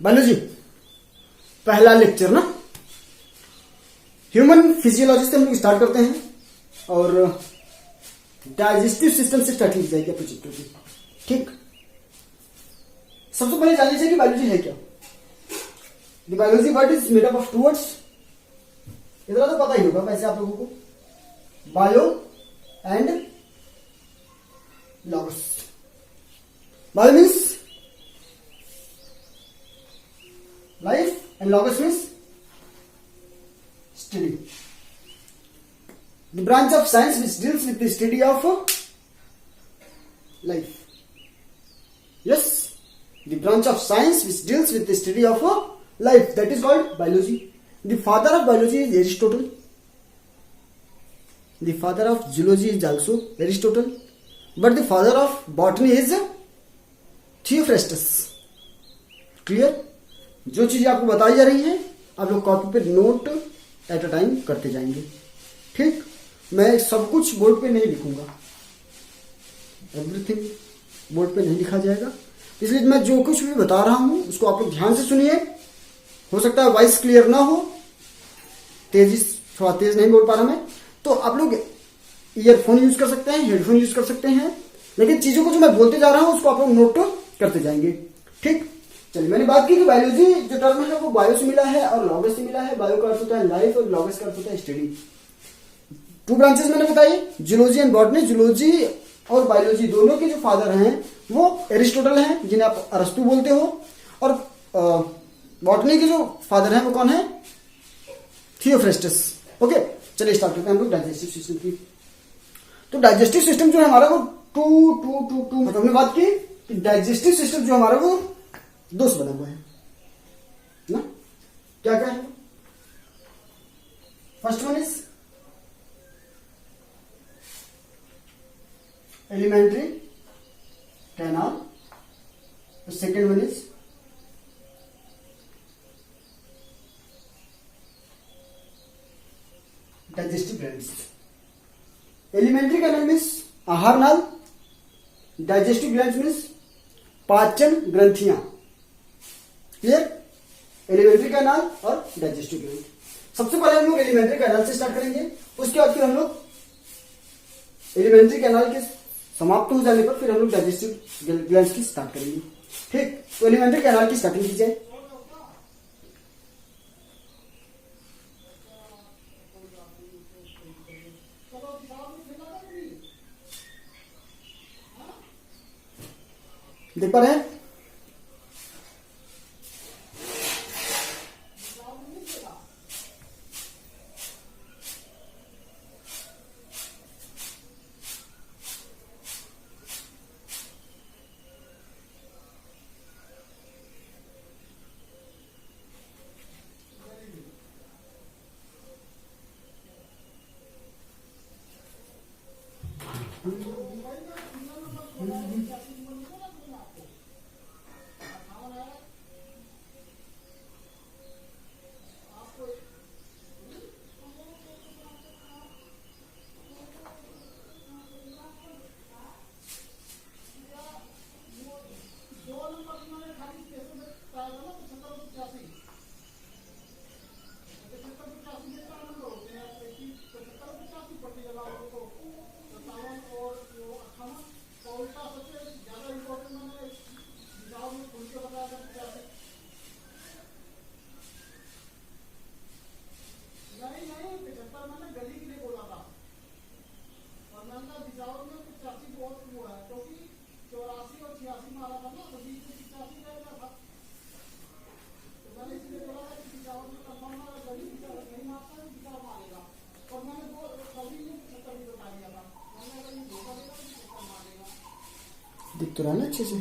Biology पहला lecture ना, human physiology से हम लोग स्टार्ट करते हैं और डाइजेस्टिव सिस्टम से स्टार्टिंग की जाएगी अपने चैप्टर की। ठीक, सबसे पहले जान लीजिए कि बायोलॉजी है क्या। The biology word is made up of two words. इतना तो पता ही होगा वैसे आप लोगों को, bio and logos. Bio means life and logos means study. The branch of science which deals with the study of life. Yes, the branch of science which deals with the study of life, that is called biology. The father of biology is Aristotle. The father of zoology is also Aristotle. But the father of botany is Theophrastus. Clear? जो चीजें आपको बताई जा रही है आप लोग copy पे नोट एट अ टाइम करते जाएंगे। ठीक, मैं सब कुछ बोर्ड पे नहीं लिखूंगा, एवरीथिंग बोर्ड पे नहीं लिखा जाएगा, इसलिए मैं जो कुछ भी बता रहा हूं उसको आप लोग ध्यान से सुनिए। हो सकता है वॉइस क्लियर ना हो, थोड़ा तेज नहीं बोल पा रहा मैं, तो आप लोग ईयरफोन यूज कर सकते हैं, हेडफोन यूज कर सकते हैं, लेकिन चीजों को जो मैं बोलते जा रहा हूं उसको आप लोग नोट करते जाएंगे। ठीक, चलिए मैंने बात की कि बायोलॉजी जो टर्म है वो बायो से मिला है और लॉगस से मिला है। बायो का अर्थ होता है लाइफ और लॉगस का अर्थ होता है स्टडी। टू ब्रांचेस मैंने बताई, जूलॉजी एंड बॉटनी। जूलॉजी और बायोलॉजी दोनों के जो फादर हैं वो एरिस्टोटल हैं, जिन्हें आप अरस्तु बोलते हो, और बॉटनी के जो फादर हैं वो कौन है? थियोफ्रेस्टस। ओके, चलिए स्टार्ट करते हैं हम लोग डाइजेस्टिव सिस्टम की। तो डाइजेस्टिव सिस्टम जो है हमारा वो टू मतलब हमने बात की डाइजेस्टिव सिस्टम जो हमारा वो दो से बना हुआ है ना। क्या क्या है? First one is alimentary canal, second one is digestive glands. Alimentary canal means आहार नाल, डाइजेस्टिव ग्लैंड्स मीन्स पाचन ग्रंथियां। क्लियर? एलिमेंट्री कैनाल और डाइजेस्टिव ग्लैंड। सबसे पहले हम लोग एलिमेंट्री कैनाल से स्टार्ट करेंगे, उसके बाद फिर हम लोग एलिमेंट्री कैनाल के समाप्त हो जाने पर फिर हम लोग डाइजेस्टिव ग्लैंड्स की स्टार्ट करेंगे। ठीक, तो एलिमेंट्री कैनाल की स्टार्टिंग कीजिए। देख पा रहे हैं? दिख तो रहा है ना अच्छे से?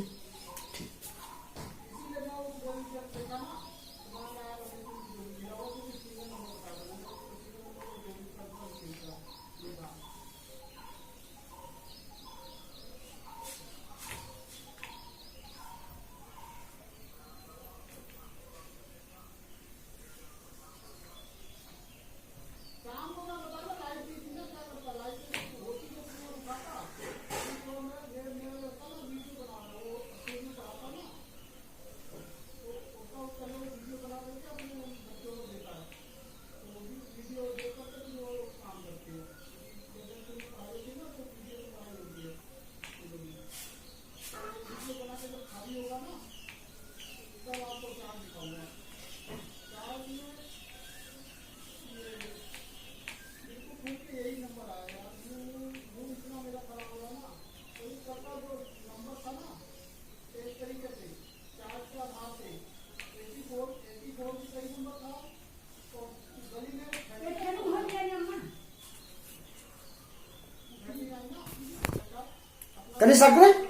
करने स्टार्ट करें।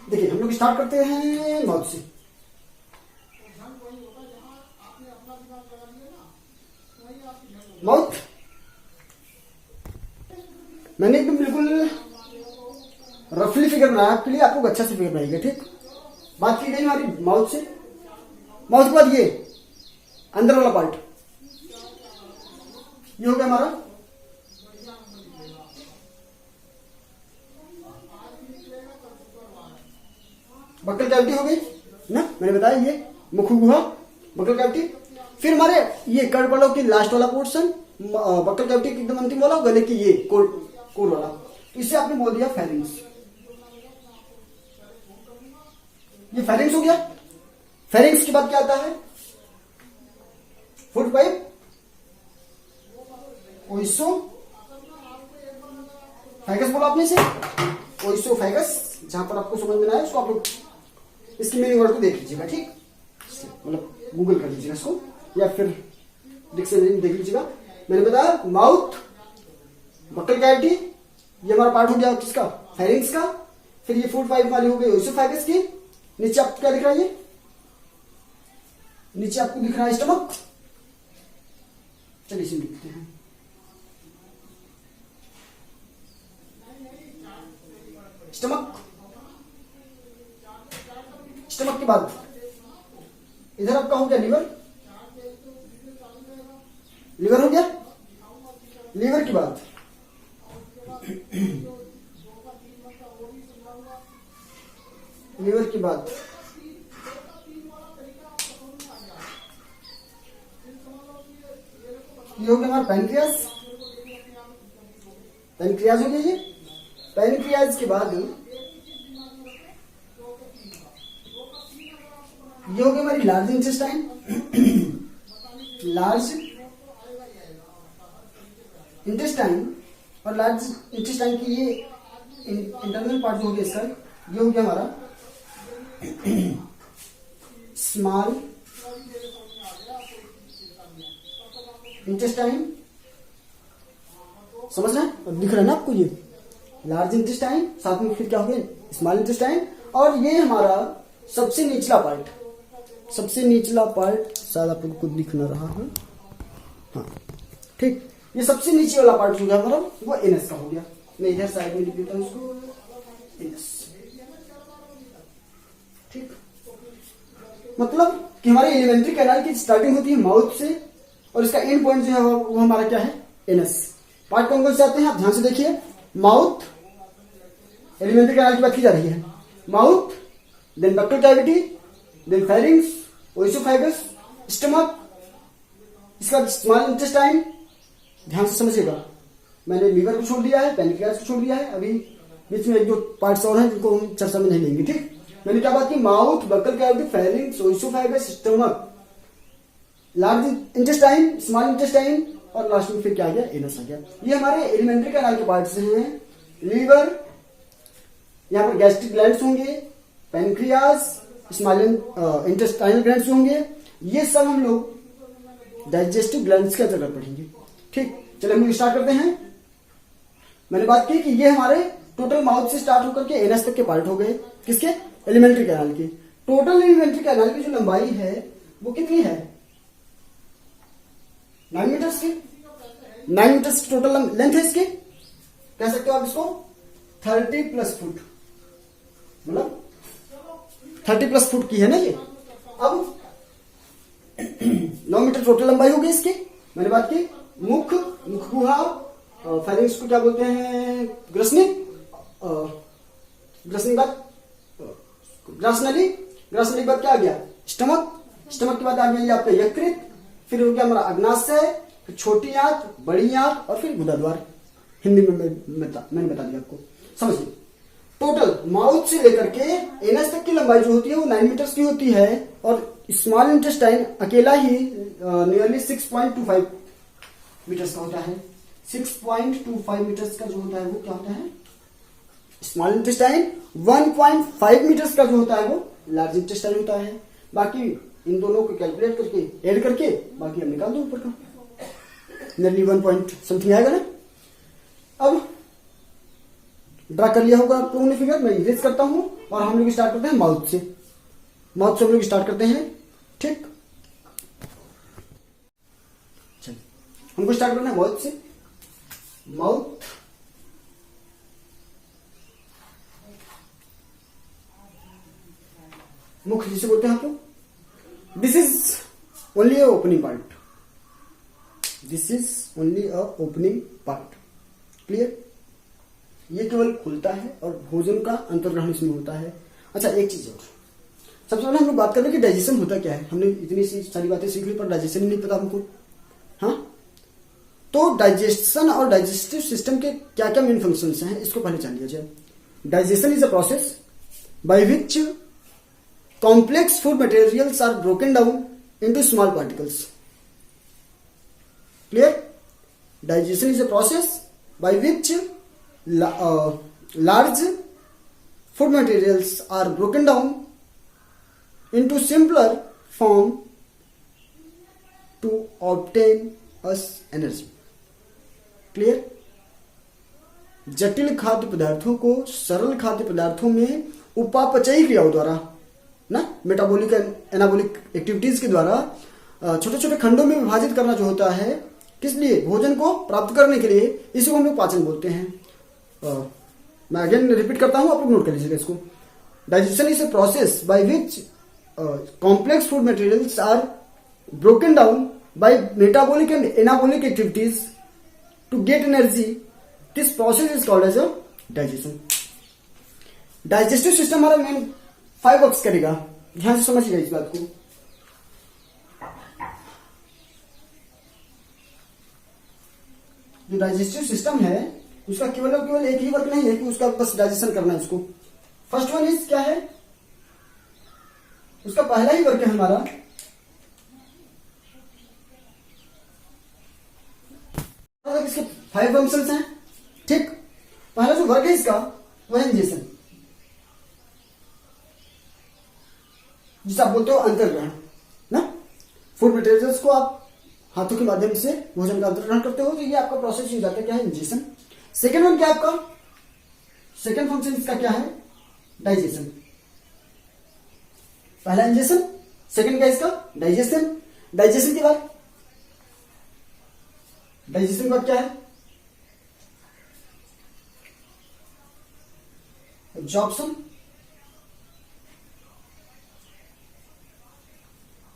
देखिए हम लोग स्टार्ट करते हैं माउथ से। माउथ मैंने एकदम बिल्कुल रफली फिगर बनाया आपके लिए, आपको अच्छा से फिगर बनाएगा। ठीक, बात की गई हमारी माउथ से। माउथ के बाद ये अंदर वाला पार्ट, ये हो गया हमारा बक्कल कैविटी हो गई ना, मैंने बताया ये मुख गुहा बक्कल कैविटी। फिर हमारे ये कर्ड वालों की लास्ट वाला पोर्शन बक्कल कैविटी की एकदम अंतिम वाला, गले की ये कोर वाला, तो इससे आपने बोल दिया फेरिंग्स। ये फेरिंग्स हो गया। फेरिंग्स के बाद क्या आता है? फूड पाइप, ओइसो फैगस बोला आपने से, ओइसो फैगस, जहां पर आपको समझ में आया उसको आप लोग इसकी मीनिंग वर्ड को देख लीजिएगा। ठीक, मतलब गूगल कर लीजिएगा इसको या फिर डिक्शनरी में देख लीजिएगा। मैंने बताया माउथ बक्कल कैविटी, ये हमारा पार्ट हो गया किसका? फेरिंग्स का। फिर ये फूड पाइप वाली हो गई ओइसोफेगस की। नीचे आपको क्या दिख रहा है? ये नीचे आपको दिख रहा है स्टमक। चलिए इसे लिखते हैं। स्टमक, स्टमक के बाद इधर आपका हो गया लीवर। लीवर हो गया। लीवर के बाद लीवर के बाद ये हो गया हमारा पैनक्रियाज। पैनक्रियाज हो गया ये। पैनक्रियाज के बाद ये हो गया हमारी लार्ज इंटेस्टाइन। लार्ज इंटेस्टाइन और लार्ज इंटेस्टाइन की ये इंटरनल पार्ट जो हो गया इसका, ये हो गया हमारा स्मॉल इंटेस्टाइन। समझ रहे हैं? अब दिख रहा है ना आपको ये लार्ज इंटेस्टाइन, साथ में फिर क्या हो गया स्मॉल इंटेस्टाइन, और ये हमारा सबसे निचला पार्ट, सबसे निचला पार्ट शायद आप लोग को दिख ना रहा है। हाँ ठीक, ये सबसे नीचे वाला पार्ट जो है हमारा वो एनएस का हो गया। मैं इधर साइड में लिख देता हूँ इसको, एनएस। ठीक, मतलब कि हमारे एलिमेंट्री कैनाल की स्टार्टिंग होती है माउथ से और इसका एंड पॉइंट जो है वो हमारा क्या है? एनएस। पार्ट कौन कौन से आते हैं आप ध्यान से देखिए। माउथ, एलिमेंट्री कैनाल की बात की जा रही है। Mouth, then buccal cavity, then pharynx, oesophagus, stomach, इसका स्मॉल इंटेस्टाइन। ध्यान से समझिएगा, मैंने लीवर को छोड़ दिया है, पैनक्रियाज को छोड़ दिया है, अभी बीच में एक दो पार्ट्स और हैं जिनको हम चर्चा में नहीं लेंगे। ठीक, मैंने क्या बात की? Mouth, buccal cavity, pharynx, oesophagus, stomach, large intestine, small intestine और लास्ट में फिर क्या आ गया? एनस आ गया। ये हमारे एलिमेंट्री कैनाल के पार्ट्स हैं। लीवर, यहाँ पर गैस्ट्रिक ग्लैंड्स होंगे, पैनक्रियाज, स्मॉल इंटेस्टाइनल ग्लैंड्स होंगे। ये सब हम लोग डाइजेस्टिव ग्लैंड्स के अंतर्गत पढ़ेंगे। ठीक, चलिए हम स्टार्ट करते हैं। मैंने बात की कि ये हमारे टोटल माउथ से स्टार्ट होकर के एनस तक के पार्ट हो गए। किसके? एलिमेंट्री कैनाल के। टोटल एलिमेंट्री कैनाल की जो लंबाई है वो कितनी है? 9 मीटर्स की। 9 मीटर्स की टोटल लेंथ है इसकी। कह सकते हो आप इसको 30 प्लस फुट, मतलब 30 प्लस फुट की है ना ये। अब 9 मीटर टोटल लंबाई होगी इसकी। मैंने बात की मुख, मुख गुहा, फेरिंग्स को क्या बोलते हैं? ग्रसनिक, ग्रसनिक बाद ग्रासनली, ग्रासनली के बाद क्या आ गया? स्टमक, स्टमक के बाद आ गया ये आपका यकृत, फिर हो गया हमारा अग्नाशय, फिर छोटी आंत, बड़ी आंत और फिर गुदाद्वार। हिंदी में मैंने बता दिया आपको, समझिए। टोटल माउथ से लेकर के एनस तक की लंबाई जो होती है वो 9 मीटर्स की होती है और स्मॉल इंटेस्टाइन अकेला ही नियरली 6.25 मीटर्स का होता है। 6.25 मीटर्स का जो होता है वो क्या होता है? Small intestine. 1.5 मीटर्स का जो होता है वो लार्ज इंटेस्टाइन होता है। बाकी इन दोनों को कैलकुलेट करके ऐड करके बाकी हम निकाल दो ऊपर का, नियरली 1 पॉइंट समथिंग आएगा ना। अब ड्रा कर लिया होगा आप लोगों ने फिगर। मैं इरेज करता हूं और हम लोग स्टार्ट करते हैं माउथ से। माउथ से हम लोग स्टार्ट करते हैं। ठीक, चलिए हमको स्टार्ट करना है माउथ से। माउथ, मुख जिसे बोलते हैं आप लोग। This is only a opening part. This is only a opening part. Clear? ये केवल खुलता है और भोजन का अंतर्ग्रहण इसमें होता है। अच्छा, एक चीज और, सबसे पहले हम लोग बात कर रहे हैं कि डाइजेशन होता क्या है। हमने इतनी सी सारी बातें सीख ली पर डाइजेशन ही नहीं पता हमको। हाँ, तो डाइजेशन और डाइजेस्टिव सिस्टम के क्या क्या मेन फंक्शंस हैं इसको पहले जान लिया जाए। Digestion is a process by which complex food materials are broken down into small particles. Clear? Digestion is a process by which large food materials are broken down into simpler form to obtain us energy. Clear? जटिल खाद्य पदार्थों को सरल खाद्य पदार्थों में उपापचयी क्रियाओं द्वारा ना, मेटाबॉलिक एनाबॉलिक एक्टिविटीज के द्वारा छोटे छोटे खंडों में विभाजित करना जो होता है, किस लिए? भोजन को प्राप्त करने के लिए। इसी को हम लोग पाचन बोलते हैं। मैं अगेन रिपीट करता हूं, आप लोग नोट कर लीजिएगा इसको। Digestion is a process by which complex food materials are broken down by metabolic and anabolic activities to get energy. This process is called as a digestion. Digestive system हमारा main 5 works करेगा। ध्यान से समझिएगा इस बात को। जो digestive system है उसका केवल और केवल एक ही वर्क नहीं है कि उसका बस डाइजेशन करना है उसको। फर्स्ट वन इज क्या है? उसका पहला ही वर्क है हमारा इसके 5 फंक्शंस हैं। ठीक, पहला जो वर्क है इसका वह है इंजेक्शन, जिसे आप बोलते हो अंतर्ग्रहण ना। फूड मटेरियल्स को आप हाथों के माध्यम से भोजन का अंतर्ग्रहण करते हो, तो ये आपका प्रोसेस हो जाता है क्या है? इंजेक्शन। सेकेंड वन क्या आपका? सेकेंड फंक्शन इसका क्या है? डाइजेशन। पहला इंजेक्शन, सेकेंड क्या इसका? डाइजेशन। डाइजेशन के बाद क्या है? एब्जॉर्प्शन।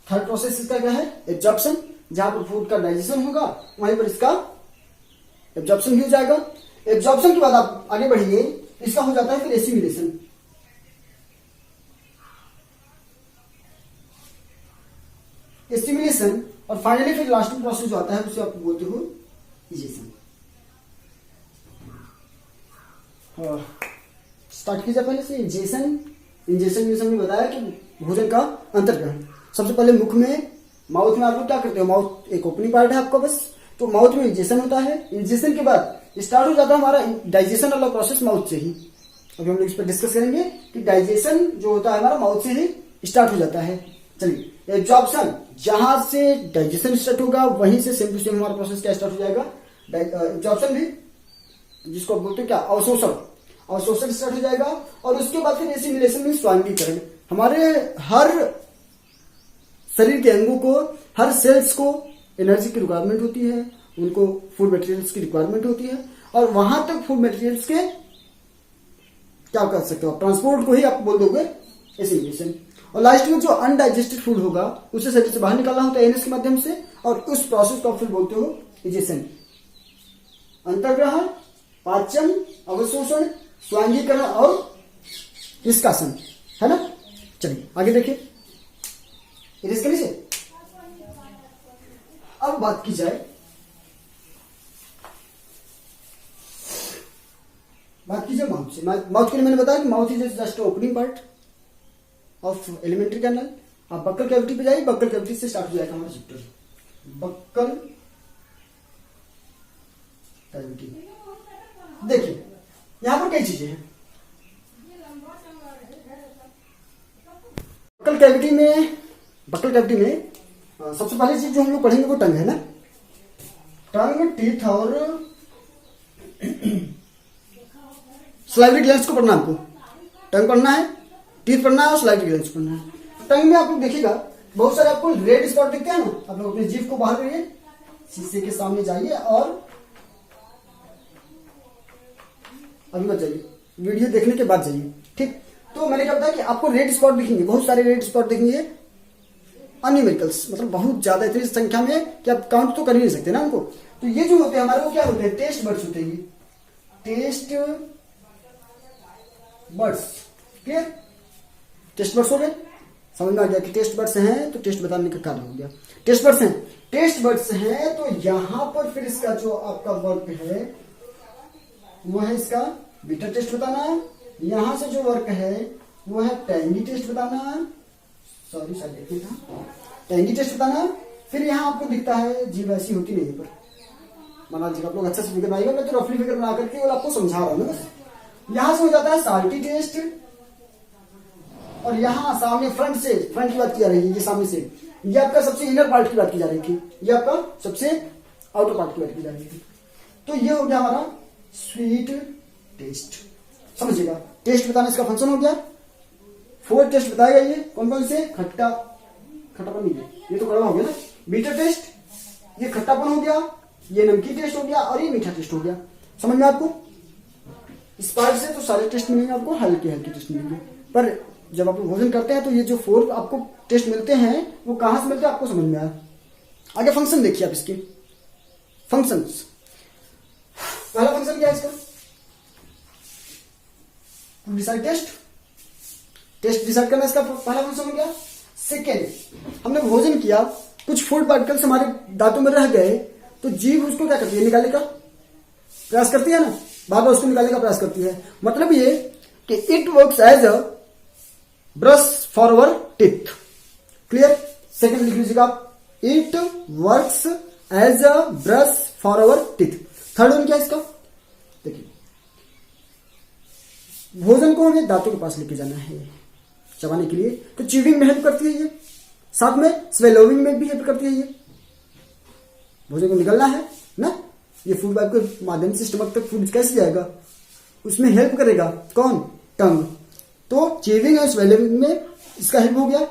थर्ड प्रोसेस इसका क्या है? एब्जॉर्प्शन। जहां पर फूड का डाइजेशन होगा वहीं पर इसका एब्जॉर्प्शन भी हो जाएगा। एब्जॉर्प्शन के बाद आप आगे बढ़िए, इसका हो जाता है फिर एसिमिलेशन। एसिमिलेशन और फाइनली फिर लास्ट प्रोसेस जो आता है उसे आप बोलते हो इजेशन। स्टार्ट कीजिए पहले से। इंजेक्शन में हमने बताया कि भोजन का अंतर्ग्रहण। सबसे पहले मुख में, माउथ में आप लोग क्या करते हो? माउथ एक ओपनिंग पार्ट है आपका बस, तो माउथ में इंजेक्शन होता है। इंजेक्शन के बाद स्टार्ट हो जाता है हमारा डाइजेशन वाला प्रोसेस माउथ से ही। अभी हम लोग इस पर डिस्कस करेंगे कि डाइजेशन जो होता है हमारा माउथ से ही स्टार्ट हो जाता है। चलिए, एब्जॉर्प्शन, जहां से डाइजेशन स्टार्ट होगा वहीं से सेम टू सेम हमारा प्रोसेस क्या स्टार्ट हो जाएगा? एब्जॉर्प्शन भी, जिसको आप बोलते हैं क्या? अवशोषण। अवशोषण स्टार्ट हो जाएगा और उसके बाद फिर एसिमिलेशन में स्वांगीकरण। हमारे हर शरीर के अंगों को, हर सेल्स को एनर्जी की रिक्वायरमेंट होती है, उनको फूड मटेरियल्स की रिक्वायरमेंट होती है, और वहां तक फूड मटेरियल्स के क्या कर सकते हो? ट्रांसपोर्ट को ही आप बोल दोगे एसिमिलेशन। और लास्ट में जो अनडाइजेस्टेड फूड होगा उसे शरीर से बाहर निकालना होता है एनएस के माध्यम से, और उस प्रोसेस को आप फिर बोलते हो इजेशन। अंतर्ग्रहण, पाचन, अवशोषण, स्वांगीकरण और निष्कासन, है ना। चलिए आगे देखिए, इरेज कर लीजिए। अब बात की जाए, माउथ से। माउथ के लिए मैंने बताया कि mouth is just opening part of alimentary canal. आप बक्कल कैविटी पे जाइए, बक्कल कैविटी से स्टार्ट हो जाएगा हमारा चैप्टर, बक्कल कैविटी। देखिए यहां पर कई चीजें हैं। बक्कल कैविटी में सबसे पहली चीज जो हम लोग पढ़ेंगे वो टंग है ना। टंग, टीथ और सलाइवरी ग्लैंड्स को पढ़ना है आपको, टंग पढ़ना है, टीथ पढ़ना है और सलाइवरी ग्लैंड्स पढ़ना है। टंग में आप लोग देखिएगा बहुत सारे आपको रेड स्पॉट दिखते हैं ना, आप लोग अपनी जीभ को बाहर करिए, शीशे के सामने जाइए और अभी मत जाइए, वीडियो देखने के बाद जाइए, ठीक। तो मैंने क्या बताया कि आपको रेड स्पॉट दिखेंगे, बहुत सारे रेड स्पॉट दिखेंगे, अनन्यूमेरिकल्स, मतलब बहुत ज्यादा इतनी संख्या में कि आप काउंट तो कर ही नहीं सकते ना उनको। तो ये जो होते हैं हमारे वो क्या होते हैं, टेस्ट बर्ड्स होते हैं, taste buds, clear. Taste buds हो गए, समझ में आ गया कि टेस्ट बर्ड्स हैं, तो टेस्ट बताने का कार्य हो गया। टेस्ट बर्ड्स हैं, टेस्ट बर्ड्स हैं, तो यहां पर फिर इसका जो आपका वर्क है वो है इसका बीटा टेस्ट बताना है, यहां से जो वर्क है वो है टैंगी टेस्ट बताना है, सॉरी शायद देखिए था, टैंगी टेस्ट बताना है। फिर यहां आपको दिखता है जीभ ऐसी होती नहीं पर, माना जी आप लोग अच्छा से फिगर बनाइएगा, मैं तो रफली फिगर बना करके और आपको समझा रहा हूं बस। यहां से हो जाता है साल्टी टेस्ट, और यहां सामने फ्रंट से, फ्रंट की बात की जा रही है, ये सामने से, ये आपका सबसे इनर पार्ट की बात की जा रही थी, ये आपका सबसे आउटर पार्ट की बात की जा रही थी। तो ये हो गया हमारा स्वीट टेस्ट, समझिएगा। टेस्ट बताना इसका फंक्शन हो गया। 4 टेस्ट बताएगा, ये कौन कौन से, खट्टा, खट्टापन नहीं है, ये तो कड़वा हो गया ना, बीटा टेस्ट, ये खट्टापन हो गया, ये नमकीन टेस्ट हो गया, और ये मीठा टेस्ट हो गया। समझ में आपको? इस पार्ट से तो सारे टेस्ट मिलेंगे आपको, हल्के हल्के टेस्ट मिलेंगे, पर जब आप भोजन करते हैं तो ये जो 4 आपको टेस्ट मिलते हैं वो कहां से मिलते हैं आपको समझ में आया। आगे फंक्शन देखिए आप इसके, फंक्शंस। पहला फंक्शन क्या है इसका, डिसाइड टेस्ट, टेस्ट डिसाइड करना इसका पहला फंक्शन हो गया। सेकेंड, हमने भोजन किया, कुछ फूड पार्टिकल्स हमारे दांतों में रह गए, तो जीभ उसको क्या करती है, निकालने का प्रयास करती है ना, बार बार उसको निकालने का प्रयास करती है। मतलब ये कि it works as a brush for our teeth, clear. Second लिख लीजिएगा आप, it works as a brush for our teeth. Third one क्या है इसका, देखिए भोजन को हमें दांतों के पास लेके जाना है चबाने के लिए, तो च्यूइंग में हेल्प करती है ये, साथ में स्वेलोविंग में भी हेल्प करती है ये, भोजन को निकलना है ना, ये फूड पाइप के माध्यम से स्टमक तक फूड कैसे जाएगा, उसमें हेल्प करेगा कौन, टंग। तो च्यूइंग और स्वेलोविंग में इसका हेल्प हो गया।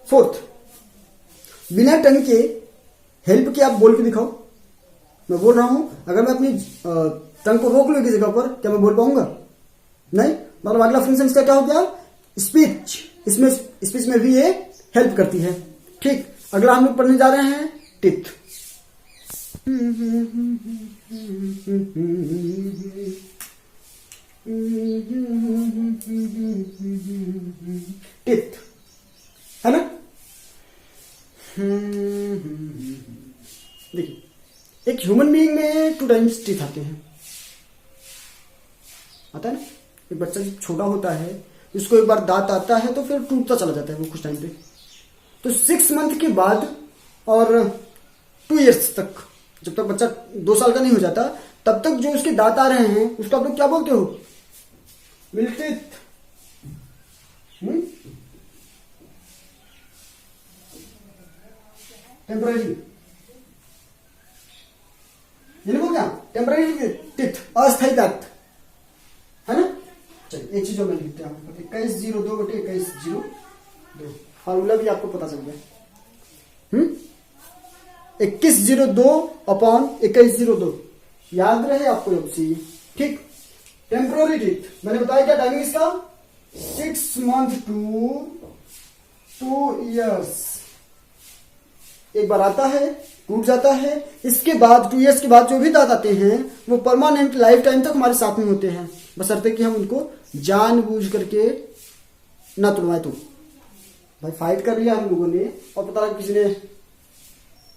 फोर्थ, बिना टंग के हेल्प के आप बोल के दिखाओ, मैं बोल रहा हूं, अगर मैं अपनी टंग को रोक लूं एक जगह पर, क्या मैं बोल पाऊंगा, नहीं। मतलब अगला फंक्शन इसका क्या हो गया, स्पीच, इसमें स्पीच में भी ये हेल्प करती है, ठीक। अगला हम लोग पढ़ने जा रहे हैं टिथ। टिथ है ना, देखिए एक ह्यूमन बीइंग में 2 टाइम्स टीथ आते हैं, आता है ना। एक बच्चा जब छोटा होता है, उसको एक बार दांत आता है तो फिर टूटता चला जाता है वो कुछ टाइम पे, तो 6 मंथ के बाद और 2 इयर्स तक, जब तक बच्चा 2 साल का नहीं हो जाता तब तक जो उसके दांत आ रहे हैं उसको आप लोग क्या बोलते हो, मिल्क टीथ। टेम्पररी, ये बोलते हैं टेम्पररी टीथ, अस्थायी दांत, है ना। चलिए एक चीज और मैं लिखते हैं, 2102/2102, फार्मूला भी आपको पता चल गया। 2102/2102 याद रहे आपको अब से, ठीक। टेम्पोररी टीथ मैंने बताया क्या टाइमिंग इसका, 6 मंथ टू 2 इयर्स। एक बार आता है, टूट जाता है, इसके बाद 2 इयर्स के बाद जो भी दांत आते हैं वो परमानेंट लाइफ टाइम तक हमारे साथ में होते हैं, बशर्ते कि हम उनको जानबूझ करके ना तोड़वाए। तो भाई फाइट कर लिया हम लोगों ने और पता लगा किसी ने,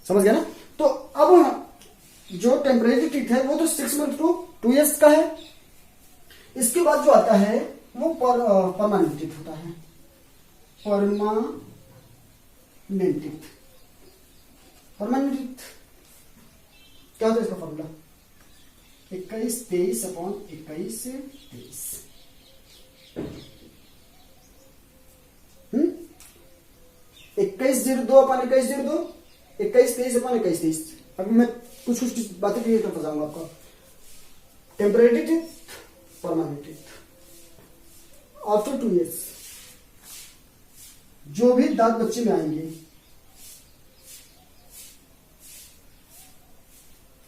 समझ गया ना। तो अब जो टेम्परेरी टीथ है वो तो 6 मंथ टू 2 इयर्स का है, इसके बाद जो आता है वो परमानेंट टीथ होता है, परमानेंट टीथ। परमानेंट टीथ क्या होता है इसका फॉर्मूला, 21-23/21-23। 2102/2102, 21-23/21-23। अभी मैं कुछ बातें क्लियर करता जाऊंगा आपका। Temporary teeth permanent teeth. After 2 years जो भी दांत बच्चे में आएंगे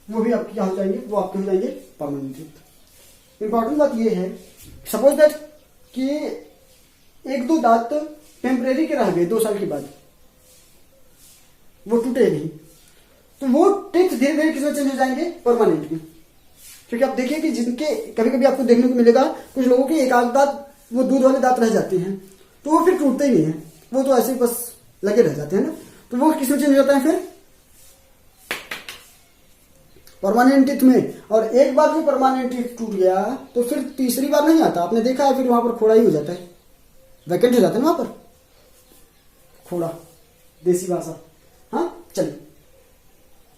वो भी आपके क्या हो जाएंगे, वो आपके हो जाएंगे परमानेंट टीथ। इंपॉर्टेंट बात ये है, सपोज दैट कि 1-2 दांत टेम्परेरी के रह गए 2 साल के बाद, वो टूटे नहीं, तो वो टीथ धीरे धीरे किसमें चेंज हो जाएंगे, परमानेंट में। क्योंकि आप देखिए कि जिनके कभी कभी आपको देखने को मिलेगा कुछ लोगों के एक आध दांत वो दूध वाले दांत रह जाते हैं, तो वो फिर टूटते ही नहीं है, वो तो ऐसे ही बस लगे रह जाते हैं ना, तो वो किसमें चेंज हो जाता है फिर, परमानेंट टीथ में। और एक बार भी परमानेंट टीथ टूट गया तो फिर तीसरी बार नहीं आता, आपने देखा है, फिर वहां पर खोड़ा ही हो जाता है, वैकेंट हो जाता है ना वहां पर, खोड़ा देसी भाषा। हाँ चलिए,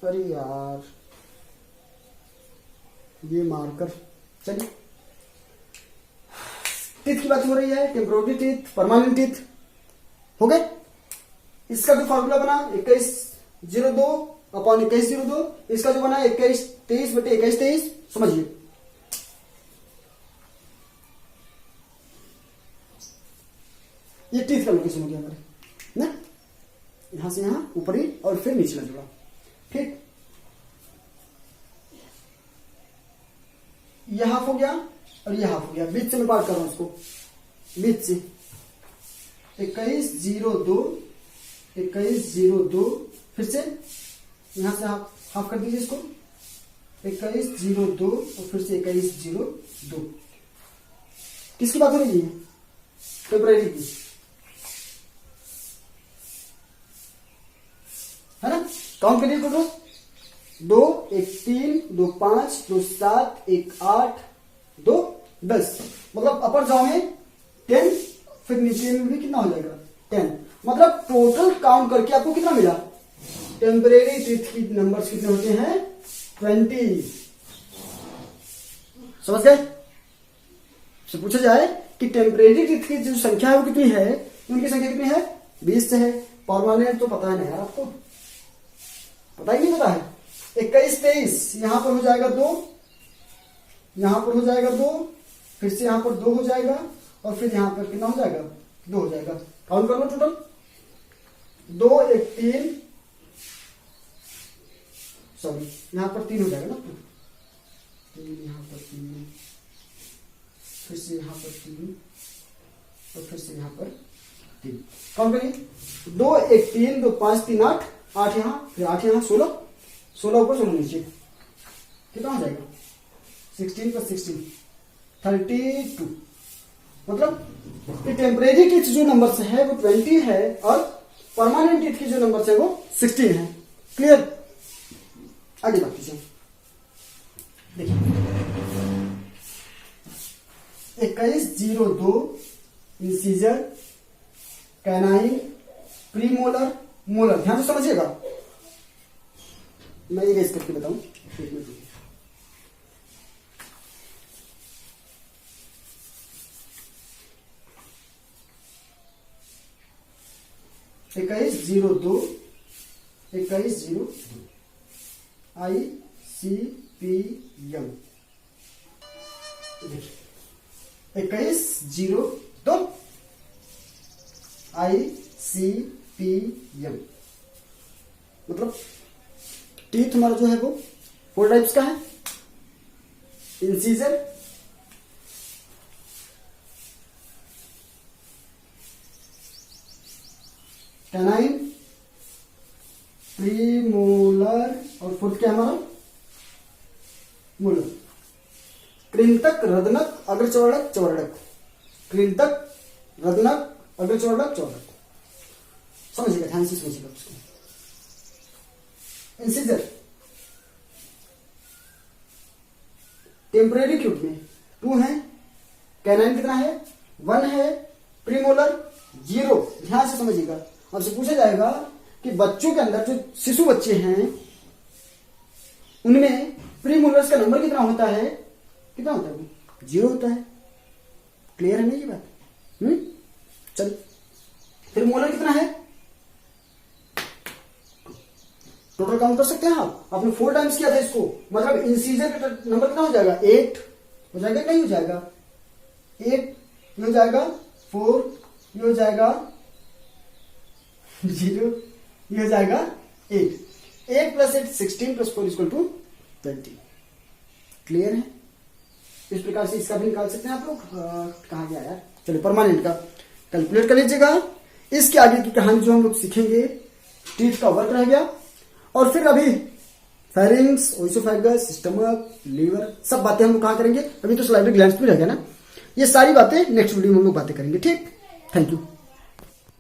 अरे यार ये मारकर, चलिए टीथ की बात हो रही है, टेम्पोररी टीथ, परमानेंट टीथ हो गए। इसका जो फॉर्मूला बना 2102 अपॉन 2102, इसका जो बना 2123 बटे 2123, समझिए ये टीथ का लोकेशन हो गया हमारे ना, यहां से यहां ऊपरी और फिर निचला जुड़ा, ठीक। यह हाफ हो गया और यह हाफ हो गया, बीच से मैं पार्ट कर रहा हूं उसको, बीच से 2102 2102, फिर से यहां से हाफ कर दीजिए इसको, 2102 और फिर से 2102। किसकी बात हो रही है, टेम्परेरी की, है ना। काउंट करिए टोटल, 2 1 3 2 5 2 7 1 8 2 10, मतलब अपर जाओ में 10, फिर नीचे में भी कितना हो जाएगा 10, मतलब टोटल काउंट करके आपको कितना मिला, टेम्परेरी टीथ की नंबर्स कितने होते हैं 20। समझ गए। से पूछा जाए कि टेम्परेरी टीथ की जो संख्या है वो कितनी है, उनकी संख्या कितनी है 20 से है। परमानेंट तो पता है ना यार, आपको पता ही नहीं पता है। 21 23 यहां पर हो जाएगा 2, यहां पर हो जाएगा 2, फिर से यहां पर 2 हो जाएगा और फिर यहां पर कितना हो जाएगा 2 हो जाएगा। काउंट कर लो टोटल, 2 1 3, सॉरी यहां पर 3 हो जाएगा ना, 3 यहां पर 3, फिर से यहां पर 3 और फिर से यहां पर 3। काउंट करिए, 2 1 3 2 5 3 8, 8 यहां, फिर 8 यहां, 16 16 ऊपर 16 नीचे, कितना हो जाएगा 16 + 16 32। मतलब ये टेम्परेरी टीथ जो नंबर है वो 20 है और परमानेंट टीथ की जो नंबर है वो 16 है। क्लियर, आगे बात कीजिए। देखिए 2102 इंसीजर, कैनाइन, प्रीमोलर, मोलर, ध्यान से समझिएगा, मैं ये गेस करके बताऊं, एक मिनट। 2102 ICPM, देखिए 2102 ICPM, मतलब टीथ हमारा जो है वो 4 टाइप्स का है। इंसीजर, कैनाइन, प्रीमोलर और फोर्थ क्या हमारा मोलर। कृंतक, रदनक, अग्रचवर्णक, चवर्णक, कृंतक, रदनक, अग्रचवर्णक, चवर्णक, समझिएगा, ध्यान से समझिएगा उसको। इंसीजर टेम्परेरी क्यूट में 2 है, कैनाइन कितना है 1 है, प्रीमोलर 0, ध्यान से समझिएगा। आपसे पूछा जाएगा कि बच्चों के अंदर जो शिशु बच्चे हैं उनमें प्रीमोलर्स का नंबर कितना होता है, कितना होता है 0 होता है। क्लियर है ना ये बात? चलिए, फिर मोलर कितना है, टोटल काउंट कर सकते हैं आप, आपने 4 टाइम्स किया था इसको, मतलब इंसीजर का नंबर कितना हो जाएगा 8, हो जाएगा नहीं हो जाएगा? 8 ये हो जाएगा 4, ये हो जाएगा 0, ये हो जाएगा 8। 8 + 8 16 + 4 = 20। क्लियर है? इस प्रकार से इसका भी निकाल सकते हैं आप लोग। कहाँ गया यार? चलो परमानेंट का कैलकुलेट कर लीजिएगा। इसके आगे की कहानी जो हम लोग सीखेंगे, टीथ का वर्क रह गया, और फिर अभी फेरिंग्स, ओइसोफेगस, स्टमक, लीवर, सब बातें हम लोग कहाँ करेंगे? अभी तो सलाइवरी ग्लैंड्स भी रह गया ना। ये सारी बातें नेक्स्ट वीडियो में हम लोग बातें करेंगे। ठीक, थैंक यू।